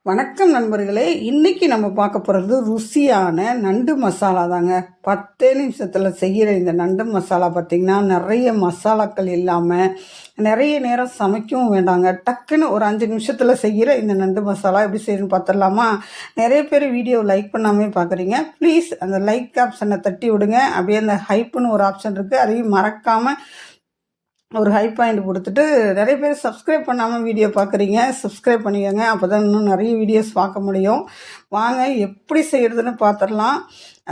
வணக்கம் நண்பர்களே. இன்னைக்கு நம்ம பார்க்க போகிறது ருசியான நண்டு மசாலா தாங்க. 10 நிமிஷத்தில் செய்கிற இந்த நண்டு மசாலா பார்த்திங்கன்னா நிறைய மசாலாக்கள் இல்லாமல் நிறைய நேரம் சமைக்கவும் வேண்டாங்க. டக்குன்னு ஒரு 5 நிமிஷத்தில் செய்கிற இந்த நண்டு மசாலா எப்படி செய்யணும்னு பார்த்துடலாமா? நிறைய பேர் வீடியோ லைக் பண்ணாமே பார்க்குறீங்க. ப்ளீஸ் அந்த லைக் ஆப்ஷனை தட்டி விடுங்க. அப்படியே அந்த ஹைப்புன்னு ஒரு ஆப்ஷன் இருக்குது, அதையும் மறக்காமல் ஒரு ஹை பாயிண்ட் கொடுத்துட்டு, நிறைய பேர் சப்ஸ்கிரைப் பண்ணாமல் வீடியோ பார்க்குறீங்க. சப்ஸ்கிரைப் பண்ணிக்கோங்க, அப்போ தான் இன்னும் நிறைய வீடியோஸ் பார்க்க முடியும். வாங்க எப்படி செய்கிறதுன்னு பார்த்துடலாம்.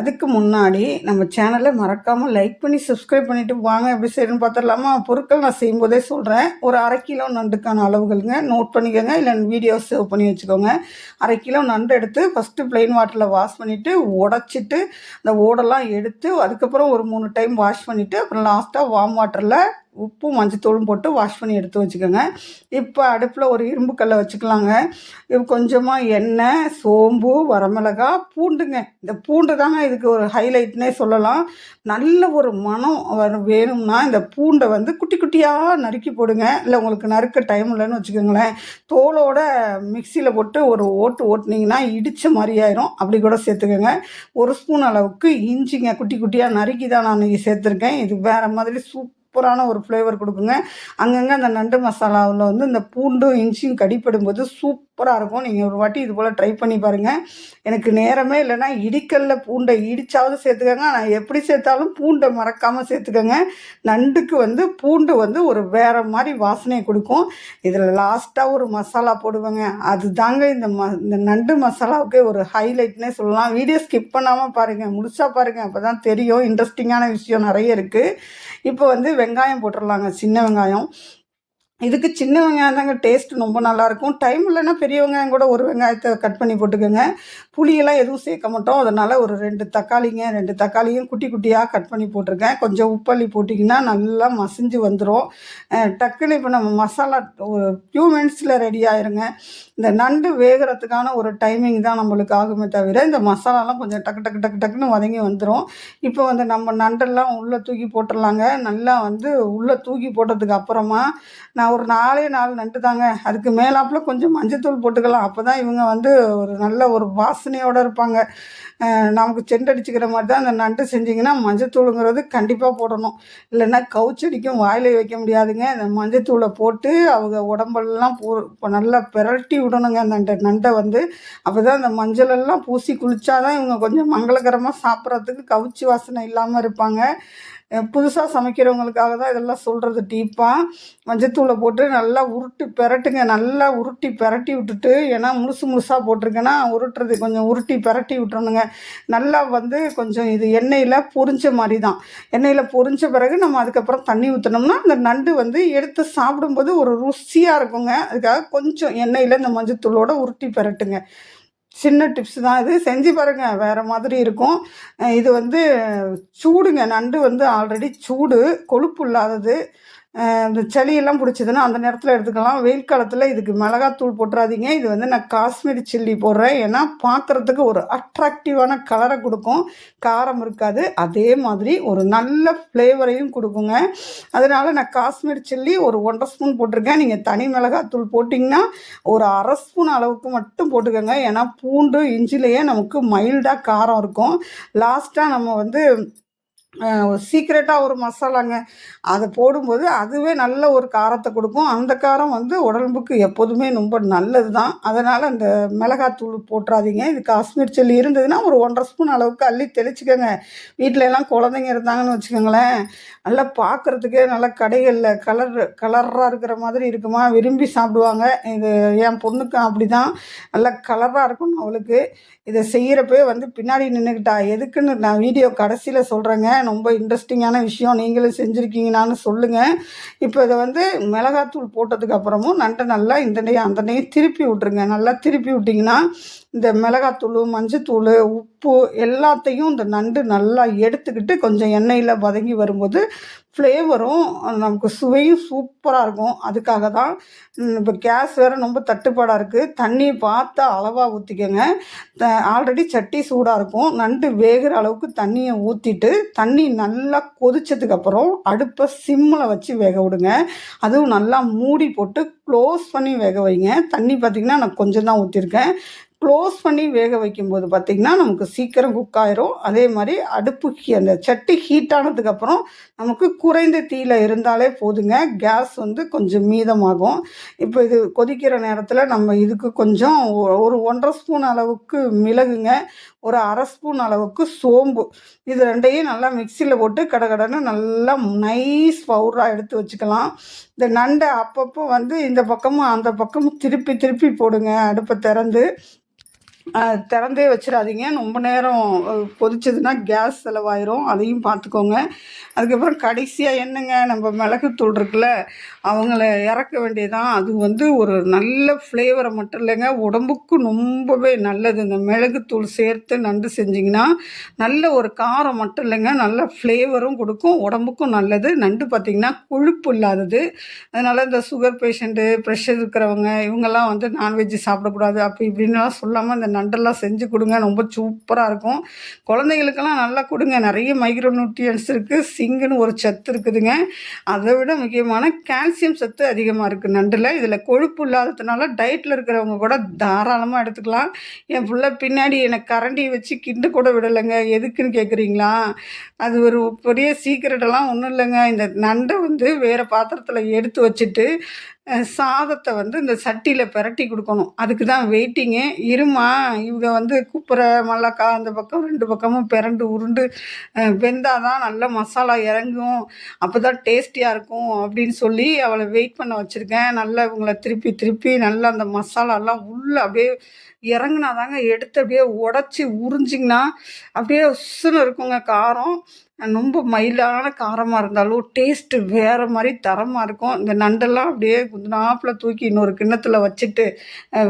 அதுக்கு முன்னாடி நம்ம சேனலை மறக்காமல் லைக் பண்ணி சப்ஸ்கிரைப் பண்ணிவிட்டு வாங்க எப்படி செய்யணும்னு பார்த்துடலாமா? பொருட்கள் நான் செய்யும்போதே சொல்கிறேன். ஒரு 1/2 கிலோ நண்டுக்கான அளவுகளுங்க நோட் பண்ணிக்கோங்க, இல்லை வீடியோ சேவ் பண்ணி வச்சுக்கோங்க. 1/2 கிலோ நண்டு எடுத்து ஃபஸ்ட்டு ப்ளெயின் வாட்டரில் வாஷ் பண்ணிவிட்டு உடச்சிட்டு அந்த ஓடெல்லாம் எடுத்து அதுக்கப்புறம் ஒரு 3 டைம் வாஷ் பண்ணிவிட்டு அப்புறம் லாஸ்ட்டாக வார்ம் வாட்டரில் உப்பு மஞ்சத்தூளும் போட்டு வாஷ் பண்ணி எடுத்து வச்சுக்கோங்க. இப்போ அடுப்பில் ஒரு இரும்பு கல்லை வச்சுக்கலாங்க. இப்போ கொஞ்சமாக எண்ணெய், சோம்பு, வரமிளகா, பூண்டுங்க. இந்த பூண்டு தாங்க இதுக்கு ஒரு ஹைலைட்னே சொல்லலாம். நல்ல ஒரு மனம் வேணும்னா இந்த பூண்டை வந்து குட்டி குட்டியாக நறுக்கி போடுங்க. இல்லை உங்களுக்கு நறுக்க டைம் இல்லைன்னு வச்சுக்கோங்களேன், தோலோட மிக்சியில் போட்டு ஒரு ஓட்டுனீங்கன்னா இடித்த மாதிரி ஆயிரும். அப்படி கூட சேர்த்துக்கோங்க. 1 ஸ்பூன் அளவுக்கு இஞ்சிங்க குட்டி குட்டியாக நறுக்கி தான் நான் இன்றைக்கி சேர்த்துருக்கேன். இது வேறு மாதிரி சூப்பரான ஒரு ஃப்ளேவர் கொடுக்குங்க. அங்கங்கே அந்த நண்டு மசாலாவில் வந்து இந்த பூண்டும் இஞ்சியும் கடிப்படும்போது சூப்பராக இருக்கும். நீங்கள் ஒரு வாட்டி இது போல் ட்ரை பண்ணி பாருங்கள். எனக்கு நேரமே இல்லைன்னா இடிக்கல்ல பூண்டை இடிச்சாவது சேர்த்துக்கோங்க. நான் எப்படி சேர்த்தாலும் பூண்டை மறக்காமல் சேர்த்துக்கோங்க. நண்டுக்கு வந்து பூண்டு வந்து ஒரு வேறு மாதிரி வாசனையை கொடுக்கும். இதில் லாஸ்ட்டாக ஒரு மசாலா போடுவேங்க. அது தாங்க இந்த நண்டு மசாலாவுக்கே ஒரு ஹைலைட்னே சொல்லலாம். வீடியோ ஸ்கிப் பண்ணாமல் பாருங்கள், முழுசாக பாருங்கள், அப்போ தான் தெரியும். இன்ட்ரெஸ்டிங்கான விஷயம் நிறைய இருக்குது. இப்போ வந்து வெங்காயம் போட்டுடலாங்க, சின்ன வெங்காயம். இதுக்கு சின்ன வெங்காயம் தாங்க டேஸ்ட் ரொம்ப நல்லாயிருக்கும். டைம் இல்லைன்னா பெரிய வெங்காயம் கூட ஒரு வெங்காயத்தை கட் பண்ணி போட்டுக்கோங்க. புளியெல்லாம் எதுவும் சேர்க்க மாட்டோம். அதனால் ஒரு 2 தக்காளிங்க, 2 தக்காளியும் குட்டி குட்டியாக கட் பண்ணி போட்டிருக்கேன். கொஞ்சம் உப்பள்ளி போட்டிங்கன்னா நல்லா மசிஞ்சு வந்துடும். டக்குன்னு இப்போ நம்ம மசாலா ஒரு ஃபியூ மினிட்ஸில் ரெடி ஆயிருங்க. இந்த நண்டு வேகிறதுக்கான ஒரு டைமிங் தான் நம்மளுக்கு ஆகுமே தவிர இந்த மசாலாலாம் கொஞ்சம் டக்கு டக்கு டக்கு டக்குன்னு வதங்கி வந்துடும். இப்போ வந்து நம்ம நண்டெல்லாம் உள்ளே தூக்கி போட்டுடலாங்க. நல்லா வந்து உள்ளே தூக்கி போட்டதுக்கு அப்புறமா நான் ஒரு 4 நண்டு தாங்க. அதுக்கு மேலாப்பில் கொஞ்சம் மஞ்சத்தூள் போட்டுக்கலாம். அப்போ தான் இவங்க வந்து ஒரு நல்ல ஒரு வாசனையோடு இருப்பாங்க. நமக்கு செண்டடிச்சுக்கிற மாதிரி தான் அந்த நண்டு செஞ்சிங்கன்னா மஞ்சத்தூளுங்கிறது கண்டிப்பாக போடணும். இல்லைன்னா கவுச்சடிக்கும், வாயில் வைக்க முடியாதுங்க. அந்த மஞ்சத்தூளை போட்டு அவங்க உடம்பெல்லாம் இப்போ நல்லா பிரட்டி விடணுங்க அந்த நண்டை வந்து. அப்போ தான் அந்த மஞ்சளெல்லாம் பூசி குளித்தாதான் இவங்க கொஞ்சம் மங்களகரமாக சாப்பிட்றதுக்கு கவுச்சி வாசனை இல்லாமல் இருப்பாங்க. புதுசாக சமைக்கிறவங்களுக்காக தான் இதெல்லாம் சொல்கிறது டீப்பாக. மஞ்சத்தூளை போட்டு நல்லா பிரட்டுங்க. நல்லா உருட்டி பிரட்டி விட்டுட்டு, ஏன்னா முழுசாக போட்டிருக்கேன்னா உருட்டுறது கொஞ்சம் உருட்டி பிரட்டி விட்டுறணுங்க. நல்லா வந்து கொஞ்சம் இது எண்ணெயில் பொரிஞ்ச மாதிரி தான். எண்ணெயில் பொரிஞ்ச பிறகு நம்ம அதுக்கப்புறம் தண்ணி ஊற்றினோம்னா அந்த நண்டு வந்து எடுத்து சாப்பிடும்போது ஒரு ருசியாக இருக்குங்க. அதுக்காக கொஞ்சம் எண்ணெயில் இந்த மஞ்சத்தூளோட உருட்டி பிரட்டுங்க. சின்ன டிப்ஸ் தான் இது, செஞ்சு பாருங்கள், வேறு மாதிரி இருக்கும். இது வந்து சூடுங்க. நண்டு வந்து ஆல்ரெடி சூடு, கொழுப்பு இல்லாதது. இந்த சளியெல்லாம் பிடிச்சதுன்னா அந்த நேரத்தில் எடுத்துக்கலாம். வெயில் காலத்தில் இதுக்கு மிளகாத்தூள் போட்டுறாதீங்க. இது வந்து நான் காஷ்மீரி சில்லி போடுறேன். ஏன்னா பார்க்குறதுக்கு ஒரு அட்ராக்டிவான கலரை கொடுக்கும், காரம் இருக்காது, அதே மாதிரி ஒரு நல்ல ஃப்ளேவரையும் கொடுக்குங்க. அதனால் நான் காஷ்மீரி சில்லி ஒரு 1.5 ஸ்பூன் போட்டிருக்கேன். நீங்கள் தனி மிளகாத்தூள் போட்டிங்கன்னா ஒரு 1/2 ஸ்பூன் அளவுக்கு மட்டும் போட்டுக்கோங்க. ஏன்னா பூண்டு இஞ்சிலேயே நமக்கு மைல்டாக காரம் இருக்கும். லாஸ்ட்டாக நம்ம வந்து சீக்ரெட்டாக ஒரு மசாலாங்க, அதை போடும்போது அதுவே நல்ல ஒரு காரத்தை கொடுக்கும். அந்த காரம் வந்து உடம்புக்கு எப்போதுமே ரொம்ப நல்லது தான். அதனால் அந்த மிளகாத்தூள் போட்டுறாதீங்க. இது காஷ்மீர் சில்லி இருந்ததுன்னா ஒரு 1.5 ஸ்பூன் அளவுக்கு அள்ளி தெளிச்சுக்கோங்க. வீட்டில எல்லாம் குழந்தைங்க இருந்தாங்கன்னு வச்சுக்கோங்களேன், நல்லா பார்க்குறதுக்கே நல்லா கடைகளில் கலராக இருக்கிற மாதிரி இருக்குமா, விரும்பி சாப்பிடுவாங்க. இது என் பொண்ணுக்கு அப்படி தான், நல்லா கலராக இருக்கணும் அவளுக்கு. இதை செய்கிறப்பே வந்து பின்னாடி நின்றுக்கிட்டா, எதுக்குன்னு நான் வீடியோ கடைசியில் சொல்கிறேங்க. ரொம்ப இன்ட்ரெஸ்டிங்கான விஷயம், நீங்களும் செஞ்சுருக்கீங்கன்னான்னு சொல்லுங்கள். இப்போ இதை வந்து மிளகாத்தூள் போட்டதுக்கு அப்புறமும் நண்டை நல்லா அந்த நெய் திருப்பி விட்ருங்க. நல்லா திருப்பி விட்டிங்கன்னா இந்த மிளகாத்தூள், மஞ்சத்தூள், உப்பு எல்லாத்தையும் இந்த நண்டு நல்லா எடுத்துக்கிட்டு கொஞ்சம் எண்ணெயில் வதங்கி வரும்போது ஃப்ளேவரும் நமக்கு சுவையும் சூப்பராக இருக்கும். அதுக்காக தான். இப்போ கேஸ் வேறு ரொம்ப தட்டுப்பாடாக இருக்குது. தண்ணி பார்த்து அளவாக ஊற்றிக்கோங்க. ஆல்ரெடி சட்டி சூடாக இருக்கும். நண்டு வேகிற அளவுக்கு தண்ணியை ஊற்றிட்டு தண்ணி நல்லா கொதிச்சதுக்கப்புறம் அடுப்பை சிம்மில் வச்சு வேக விடுங்க. அதுவும் நல்லா மூடி போட்டு க்ளோஸ் பண்ணி வேக வைங்க. தண்ணி பார்த்திங்கன்னா நான் கொஞ்சம் தான் ஊற்றிருக்கேன். க்ளோஸ் பண்ணி வேக வைக்கும்போது பார்த்திங்கன்னா நமக்கு சீக்கிரம் குக் ஆயிரும். அதே மாதிரி அடுப்பு அந்த சட்டி ஹீட் ஆனதுக்கப்புறம் நமக்கு குறைந்த தீயில இருந்தாலே போதுங்க. கேஸ் வந்து கொஞ்சம் மீதமாகும். இப்போ இது கொதிக்கிற நேரத்தில் நம்ம இதுக்கு கொஞ்சம் ஒரு 1½ ஸ்பூன் அளவுக்கு மிளகுங்க, ஒரு 1/2 ஸ்பூன் அளவுக்கு சோம்பு, இது 2யும் நல்லா மிக்சியில் போட்டு கடகடன்னு நல்லா நைஸ் பவுடராக எடுத்து வச்சுக்கலாம். இந்த நண்டை அப்பப்போ வந்து இந்த பக்கமும் அந்த பக்கமும் திருப்பி திருப்பி போடுங்க. அடுப்பை திறந்தே வச்சிடாதீங்க. ரொம்ப நேரம் கொதிச்சதுன்னா கேஸ் செலவாயிரும். அதையும் பார்த்துக்கோங்க. அதுக்கப்புறம் கடைசியாக என்னங்க, நம்ம மிளகுத்தூள் இருக்குல்ல, அவங்கள இறக்க வேண்டியதான். அது வந்து ஒரு நல்ல ஃப்ளேவரை மட்டும் இல்லைங்க, உடம்புக்கு ரொம்பவே நல்லது. இந்த மிளகுத்தூள் சேர்த்து நண்டு செஞ்சிங்கன்னா நல்ல ஒரு காரம் மட்டும் இல்லைங்க, நல்ல ஃப்ளேவரும் கொடுக்கும், உடம்புக்கும் நல்லது. நண்டு பார்த்திங்கன்னா கொழுப்பு இல்லாதது. அதனால் இந்த சுகர் பேஷண்ட்டு, ப்ரெஷர் இருக்கிறவங்க இவங்கெல்லாம் வந்து நான்வெஜ்ஜு சாப்பிடக்கூடாது அப்படி இப்படின்லாம் சொல்லாமல் இந்த நண்டெல்லாம் செஞ்சு கொடுங்க. ரொம்ப சூப்பராக இருக்கும். குழந்தைங்களுக்கெல்லாம் நல்லா கொடுங்க. நிறைய மைக்ரோ நியூட்ரியன்ஸ் இருக்குது. சிங்குன்னு ஒரு சத்து இருக்குதுங்க. அதை விட முக்கியமான கால்சியம் சத்து அதிகமாக இருக்குது நண்டில். இதில் கொழுப்பு இல்லாததுனால டயட்டில் இருக்கிறவங்க கூட தாராளமாக எடுத்துக்கலாம். என் பிள்ளை பின்னாடி எனக்கு கரண்டியை வச்சு கிண்டு கூட விடலைங்க. எதுக்குன்னு கேட்குறீங்களா? அது ஒரு பெரிய சீக்கிரட்டெல்லாம் ஒன்றும் இல்லைங்க. இந்த நண்டை வந்து வேறு பாத்திரத்தில் எடுத்து வச்சுட்டு சாதத்தை வந்து இந்த சட்டியில் பிரட்டி கொடுக்கணும். அதுக்கு தான் வெயிட்டிங்கு. இருமா, இவங்க வந்து குப்புற மல்லக்கா அந்த பக்கம் 2 பக்கமும் பிரண்டு உருண்டு வெந்தால் தான் நல்லா மசாலா இறங்கும், அப்போ தான் டேஸ்டியாக இருக்கும் அப்படின்னு சொல்லி அவளை வெயிட் பண்ண வச்சுருக்கேன். நல்லா இவங்கள திருப்பி திருப்பி நல்லா அந்த மசாலாலாம் உள்ளே அப்படியே இறங்குனா தாங்க, எடுத்து அப்படியே உடச்சி உறிஞ்சிங்கன்னா அப்படியே உஸ்ஸுன்னு இருக்குங்க காரம். ரொம்ப மைல்டான காரமாக இருந்தாலும் டேஸ்ட்டு வேறு மாதிரி தரமாக இருக்கும். இந்த நண்டெல்லாம் அப்படியே குந்துனாப்பில் தூக்கி இன்னொரு கிண்ணத்தில் வச்சுட்டு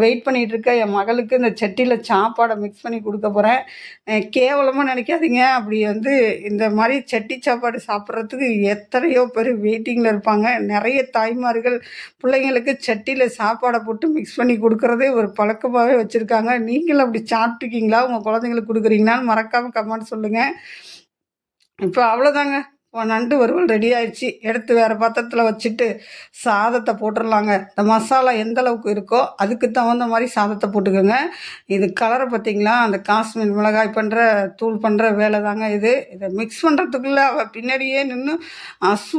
வெயிட் பண்ணிகிட்ருக்க என் மகளுக்கு இந்த சட்டியில் சாப்பாடை மிக்ஸ் பண்ணி கொடுக்க போகிறேன். கேவலமாக நினைக்காதீங்க. அப்படி வந்து இந்த மாதிரி சட்டி சாப்பாடு சாப்பிட்றதுக்கு எத்தனையோ பேர் வெயிட்டிங்கில் இருப்பாங்க. நிறைய தாய்மார்கள் பிள்ளைங்களுக்கு சட்டியில் சாப்பாடை போட்டு மிக்ஸ் பண்ணி கொடுக்குறதே ஒரு பழக்கமாகவே வச்சுருக்காங்க. நீங்களும் அப்படி சாப்பிட்ருக்கீங்களா? உங்கள் குழந்தைங்களுக்கு கொடுக்குறீங்களான்னு மறக்காமல் கமெண்ட் சொல்லுங்கள். இப்போ அவ்வளோதாங்க. நண்டு வறுவல் ரெடி ஆயிடுச்சு. எடுத்து வேறு பாத்திரத்தில் வச்சுட்டு சாதத்தை போட்டுடலாங்க. இந்த மசாலா எந்த அளவுக்கு இருக்கோ அதுக்கு தகுந்த மாதிரி சாதத்தை போட்டுக்கோங்க. இது கலரை பார்த்திங்களா, அந்த காஷ்மீர் மிளகாய் தூள் பண்ணுற வேலை தாங்க இது. இதை மிக்ஸ் பண்ணுறதுக்குள்ளே அவள் பின்னாடியே நின்று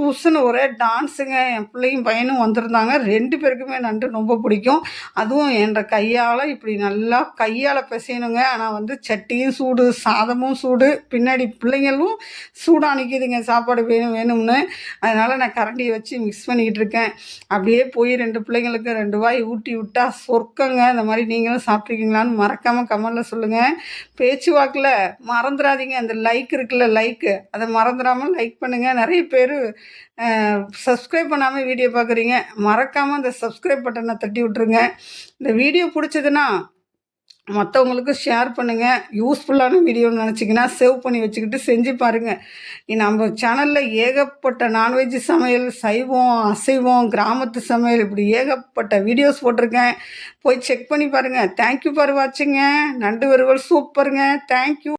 உசுன்னு ஒரே டான்ஸுங்க. என் பிள்ளையும் பையனும் வந்திருந்தாங்க. 2 பேருக்குமே நண்டு ரொம்ப பிடிக்கும். அதுவும் என்ற கையால் இப்படி நல்லா கையால் பிசையணுங்க. ஆனால் வந்து சட்டியும் சூடு, சாதமும் சூடு, பின்னாடி பிள்ளைங்களும் சூடாக நிற்கிதுங்க சாப்பாடு வேணும்னு. அதனால் நான் கரண்டியை வச்சு மிக்ஸ் பண்ணிக்கிட்டு இருக்கேன். அப்படியே போய் 2 பிள்ளைங்களுக்கு 2 வாய் ஊட்டி விட்டா சொர்க்கங்க. இந்த மாதிரி நீங்களும் சாப்பிட்ருக்கீங்களான்னு மறக்காமல் கமெண்டில் சொல்லுங்கள். பேச்சு வாக்கில் மறந்துடாதீங்க, அந்த லைக் இருக்குல்ல, லைக்கு அதை மறந்துடாமல் லைக் பண்ணுங்கள். நிறைய பேர் சப்ஸ்கிரைப் பண்ணாமல் வீடியோ பார்க்குறீங்க. மறக்காமல் அந்த சப்ஸ்கிரைப் பட்டனை தட்டி விட்ருங்க. இந்த வீடியோ பிடிச்சதுன்னா மற்றவங்களுக்கு ஷேர் பண்ணுங்கள். யூஸ்ஃபுல்லான வீடியோன்னு நினச்சிங்கன்னா சேவ் பண்ணி வச்சுக்கிட்டு செஞ்சு பாருங்கள். நம்ம சேனலில் ஏகப்பட்ட நான்வெஜ் சமையல், சைவம், அசைவம், கிராமத்து சமையல், இப்படி ஏகப்பட்ட வீடியோஸ் போட்டிருக்கேன். போய் செக் பண்ணி பாருங்கள். Thank you for வாட்சிங்க. நண்டு வறுவல் சூப்பருங்க. தேங்க்யூ.